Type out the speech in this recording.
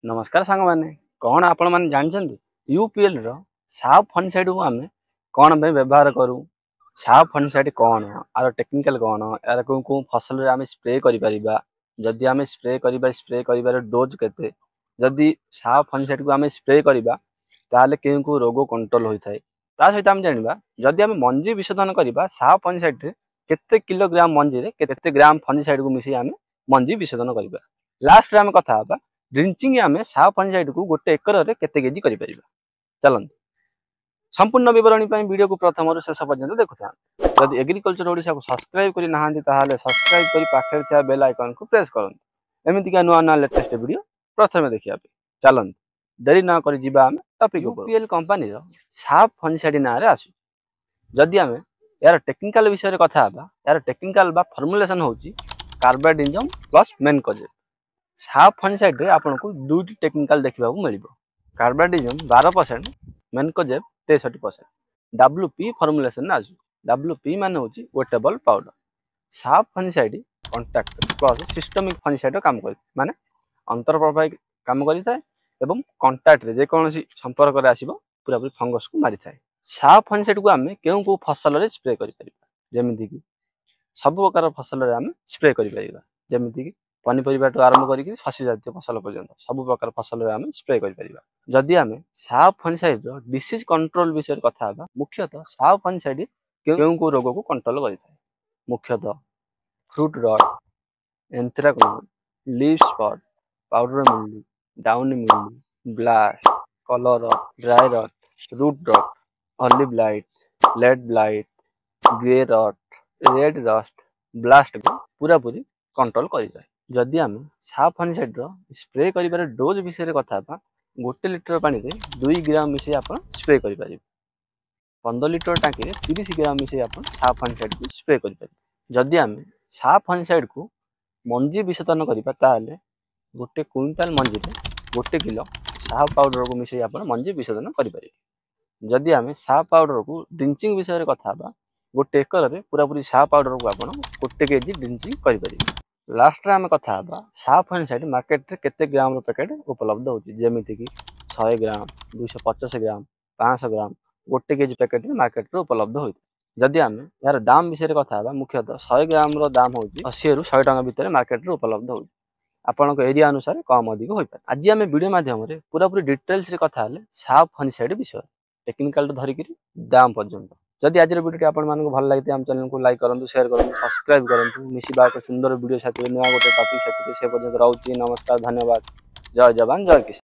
नमस्कार सांग मैंने कौन आपण मैंने जानते यूपीएल रो साफ फंगिसाइड को आम कौन व्यवहार करूँ साफ फंगिसाइड कौन यार टेक्निकल कौन यार कौन कौन फसल आम स्प्रे करा जदि आम स्प्रे कर डोज केते जदि साफ फंगिसाइड को आम स्प्रे करवा ताले केउ को रोग कंट्रोल होता है ता सहित आम जानवा जदि आम मंजी विशोधन करवा साफ फंगिसाइड रे केते किलोग्राम मंजी रे केते ग्राम फंगिसाइड को मिसई आम मंजी विशोधन करवा लास्ट आम कथा ड्रिंचिंग आम साफ फंगिसाइड को गोटे एकर में केते केजी कर चलते संपूर्ण विवरणी वीडियो को प्रथम शेष पर्यंत देखुता जदि एग्रीकल्चर ओडिशा को सब्सक्राइब करी नाहांती ताहाले सब्सक्राइब करी पाखे थिया बेल आइकन को प्रेस करंतु एमितिका नुआ नुआ लेटेस्ट वीडियो प्रथम देखिया चलते देरी न करी जिबा आम टॉपिक यूपीएल कंपनी रो साफ फंगिसाइड ना रे आसु जदि आम यार टेक्निकल विषय रे कथा हबा यार टेक्निकल बा फॉर्मुलेशन होची कार्बाइडिजम प्लस मेनकोजेब साफ फंगिसाइड रे आपन को दुईटी टेक्निकल देखा मिलिबो कार्बाइडिजम 12% मेनकोजेब 63% डब्ल्यूपी फॉर्मुलेशन आसु डब्ल्यूपी माने होची वेटेबल पाउडर साफ fungicide contact plus systemic fungicide काम कर माने अंतरप्रवाही काम करिଥାଏ एवं कांटेक्ट रे जे कोनसी संपर्क रे आसीबो पूरा पूरी फंगस को मारि थाए साफ फंगिसाइड को आमे केउ को फसल रे स्प्रे करि परिबा जेमिति कि सब प्रकार फसल रे आमे स्प्रे करि परिबा जेमिति कि पनीपरिबा टू आरंभ करिक शस्य जातीय फसल पर्यंत सब प्रकार फसल रे आमे स्प्रे करि परिबा जदि आमे साफ फंगिसाइड रो डिसीज कंट्रोल विषय कथा हबा मुख्यतः साफ फंगिसाइड केउ को रोग को कंट्रोल करिଥାଏ मुख्यतः fruit rot anthracnose leaf spot powdery mildew downy mildew blast collar rot dry rot root rot olive light led blight grey rot red rust blast को पूरा पूरी कंट्रोल करिଥାଏ जदि आम साफ फंगिसाइड रो स्प्रे करिबार डोज विषय कथा हबा गोटे लिटर पानी रे 2 ग्राम मिसे आपण स्प्रे करि परिबे 15 लिटर टांकी रे 30 ग्राम मिसे आपण साफ फंगिसाइड को स्प्रे करि परिबे जदि आम साफ फंगिसाइड को मंजी विशोधन करिबा ताले गोटे क्विंटाल मंजी रे गोटे किलो साफ पाउडर को मिसे आपण मंजी विशोधन करि परिबे जदि आम साफ पाउडर को ड्रिंचिंग विषय कथा हबा गोटे एकर रे पूरा पूरी साफ पाउडर को आपण गोटे केजी ड्रिंचिंग करि परिबे लास्ट रे आम कथा हबा साफ फंगिसाइड मार्केट रे केते ग्राम रो पैकेट उपलब्ध होची जेमिति कि 100 ग्राम 250 ग्राम 500 ग्राम गोटे केजी पैकेट रे मार्केट रे उपलब्ध होई जदि आम यार दाम विषय कथा हबा मुख्यतः 100 ग्राम रो दाम होची 80 रु 100 टका भितर मार्केट रे उपलब्ध होई आपनक एरिया अनुसार कम अधिक होई पारे आज आम वीडियो माध्यम रे पूरा पूरी डिटेल्स रे कथा हले साफ फंगिसाइड विषय टेक्निकल धरि कि दाम पर्यंत जदि आज वीडियो आपण मानको भल लागते हम चैनल को लाइक करंतु शेयर करंतु सब्सक्राइब करंतु मिसिबा एक सुंदर वीडियो साथी नया गोटे टॉपिक साथी से पर्यंत रहउची नमस्कार धन्यवाद जय जवान जय किसान।